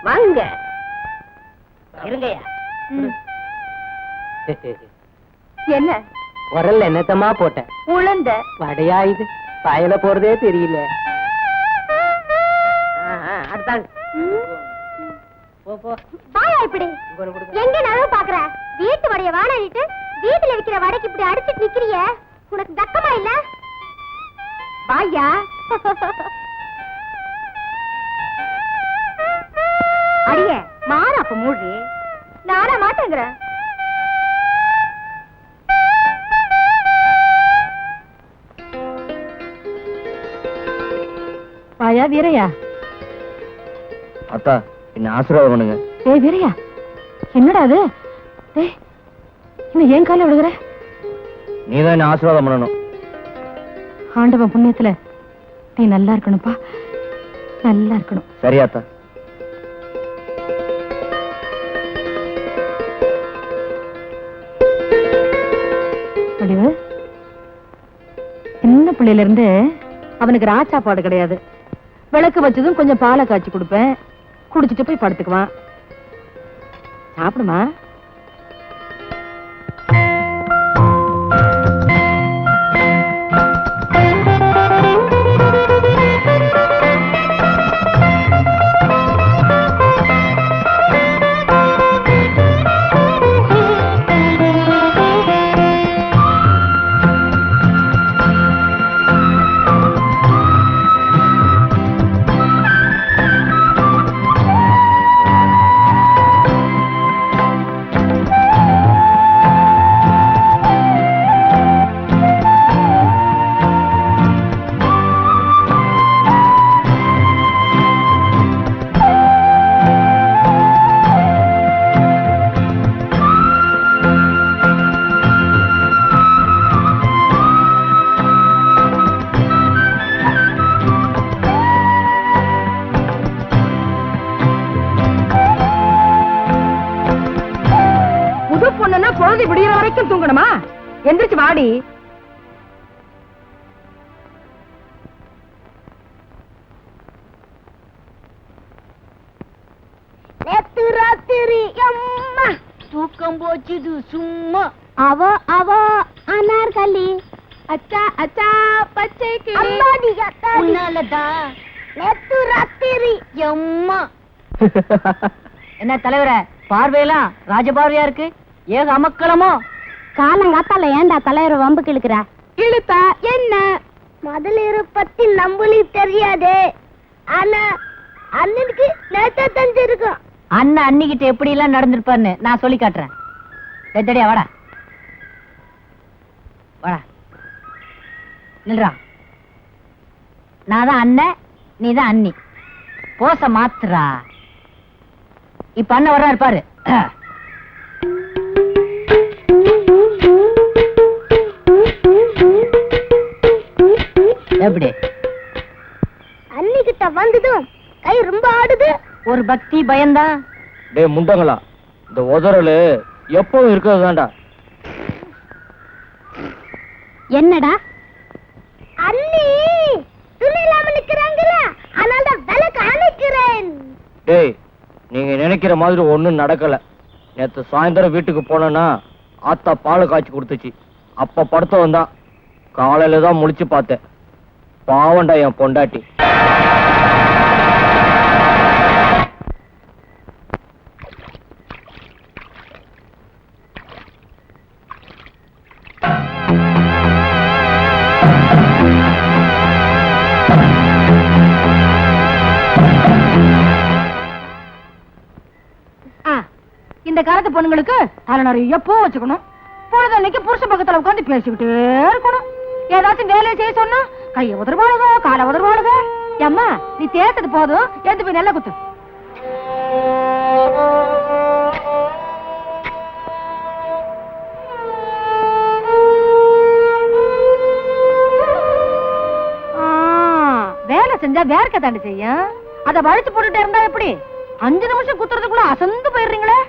வாங்க இருங்கய்யா. என்ன உரல்ல என்னத்தமா போட்டேன்? உளுந்த வடையா இது? பாயல போறதே தெரியல. அடுத்தாங்க. பாயா இப்படி எங்க நான் பாக்குற வீட்டு வடைய வாடகைட்டு வீட்டுல விக்கிற வடைக்கு இப்படி அடிச்சிட்டு நிக்கிறிய, உனக்கு தக்கமா இல்ல? பாயா அடிய மாறா அப்ப மூடி நானா மாட்டேங்கிற. பாயா வீரையா. அத்தா என்ன ஆசீர்வாதம் பண்ணுங்க. ஏய் வீரையா, என்னடா அது? இன்னும் ஏன் கால விழுகுற? நீதான் என்ன ஆசீர்வாதம் பண்ணணும். ஆண்டவன் புண்ணியத்துல நீ நல்லா இருக்கணும்ப்பா, நல்லா இருக்கணும். சரியாத்தா. முடிவு சின்ன பிள்ளையில இருந்து அவனுக்கு ராச்சாப்பாடு கிடையாது. விளக்கு வச்சதும் கொஞ்சம் பாலை காய்ச்சி கொடுப்பேன், குடிச்சிட்டு போய் படுத்துக்குவான். சாப்பிடுமா? பொழுது விடிகிற வரைக்கும் தூங்கணுமா? எந்திரிச்சு வாடி. நேத்து ராத்திரி அம்மா தூக்கம் போச்சுது சும்மா. அவ அனார்கலி அச்சா அச்சா பச்சை கிளி அம்மாடி உன்னாலதா நேத்து ராத்திரி அம்மா. என்ன தலைவரே, பார்வையெல்லாம் ராஜபார்வையா இருக்கு, ஏக அமக்கலமோ? காலங்காத்தால ஏண்டா தலைவரை வம்புக்கு இழுக்கிற? இழுத்தா என்ன? முதலிரு பத்தி நம்மளுக்கு தெரியாது, ஆனா அண்ணனுக்கு நேத்தா தெரிஞ்சிருக்கும். அண்ணன் அன்னிக்கிட்ட எப்படி எல்லாம் நடந்திருப்பாருன்னு நான் சொல்லி காட்டுறேன். எத்தடியா வாடா வாடா நில்றா. நான் தான் அண்ணன், நீ தான் அண்ணி. போச மாத்துறா. இப்ப அண்ணன் வர்றா இருப்பாரு. எப்படி அன்னிக்கிட்ட வந்ததும் கை ரொம்ப ஆடுது. ஒரு பக்தி பயம்தான். டேய் முண்டங்களா, இந்த உதறலு எப்பவும் இருக்கிறதுதான்டா. என்னடா அண்ணி துணி இல்லாம நிக்கிறாங்கல, அதனால விளக்கு அணைக்கிறேன். டேய் நீங்க நினைக்கிற மாதிரி ஒண்ணும் நடக்கல. நேத்து சாயந்தரம் வீட்டுக்கு போனேன்னா ஆத்தா பால் காய்ச்சி கொடுத்துச்சு. அப்ப படுத்தவன் தான் காலையில தான் முழிச்சு பார்த்தேன். பாவண்டா என் பொண்டாட்டி. இந்த காலத்து பொண்ணுங்களுக்கு தலை நிறைய பூ வச்சுக்கணும். பொழுதன்னைக்கு புருஷ பக்கத்துல உட்காந்து பேசிக்கிட்டே இருக்கணும். ஏதாச்சும் வேலையை செய்ய சொன்னா கைய உதர்வாளுக, காலை உதர்வாளுக. அம்மா நீ தேய்ச்சது போதும், எடுத்து போய் நல்லா குத்து. வேலை செஞ்சா வேர்க்க தாண்டி செய்யும். அத வழுத்து போட்டுட்டே இருந்தா எப்படி? 5 நிமிஷம் குத்துறதுக்குள்ள அசந்து போயிடுறீங்களே.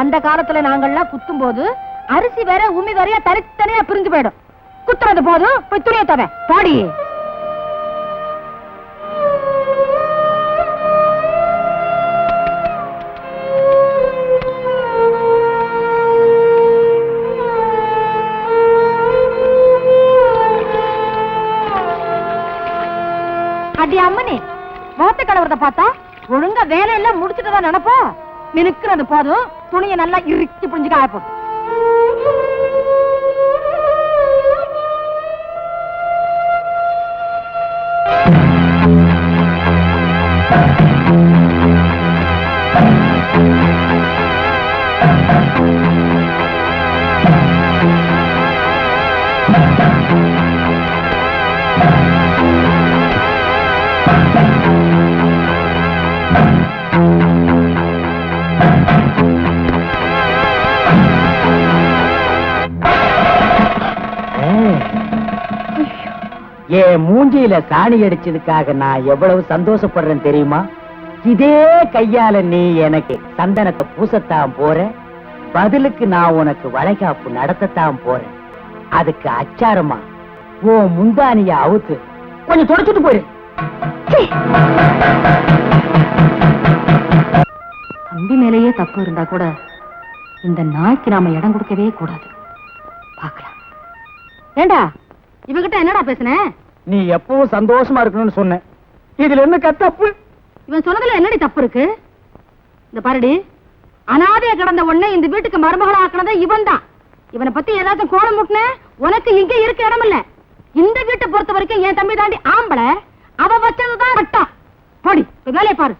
அந்த காலத்துல நாங்கள்லாம் குத்தும் போது அரிசி வேற உமி வேறையா தனித்தனியா பிரிஞ்சு போயிடும். குத்துறது போதும், போய் துணியை தவ பாடி. போறத பார்த்தா ஒழுங்கா வேலையெல்லாம் முடிச்சுட்டு தான் நினைப்போம். மினுக்குறது போதும், துணியை நல்லா இறுக்கி புரிஞ்சு காயப்போம். என் மூஞ்சியில சாணி அடிச்சதுக்காக நான் எவ்வளவு சந்தோஷப்படுறேன் தெரியுமா? இதே கையால நீ எனக்கு சந்தனத்தை பூசத்தான் போற, பதிலுக்கு நான் உனக்கு வளைகாப்பு நடத்தத்தான் போறேன். அதுக்கு அச்சாரமா உன் முந்தானிய அவுத்து கொஞ்சம் தொடச்சிட்டு போயிரு. தம்பி மேலேயே தப்பு இருந்தா கூட இந்த நாய்க்கு நாம இடம் கொடுக்கவே கூடாது. பாக்கலாம். ஏண்டா இவகிட்ட என்னடா பேசுன? நீ எப்பவும் சந்தோஷமா இருக்கணும்னு சொன்ன. இதுல என்ன தப்பு? இவன் சொன்னதுல என்னடி தப்பு இருக்கு? இந்த பாருடி, அனாதைய கிடந்த உடனே இந்த வீட்டுக்கு மருமகளா ஆக்கினதே இவன் தான். இவனை பத்தி ஏதாச்சும் கோலம் முட்டின உனக்கு இங்க இருக்க இடம் இல்ல. இந்த வீட்டை பொறுத்த வரைக்கும் என் தம்பி தாண்டி ஆம்பளை, அவ வச்சதுதான் கட்டம். போடி வேலையை பாரு.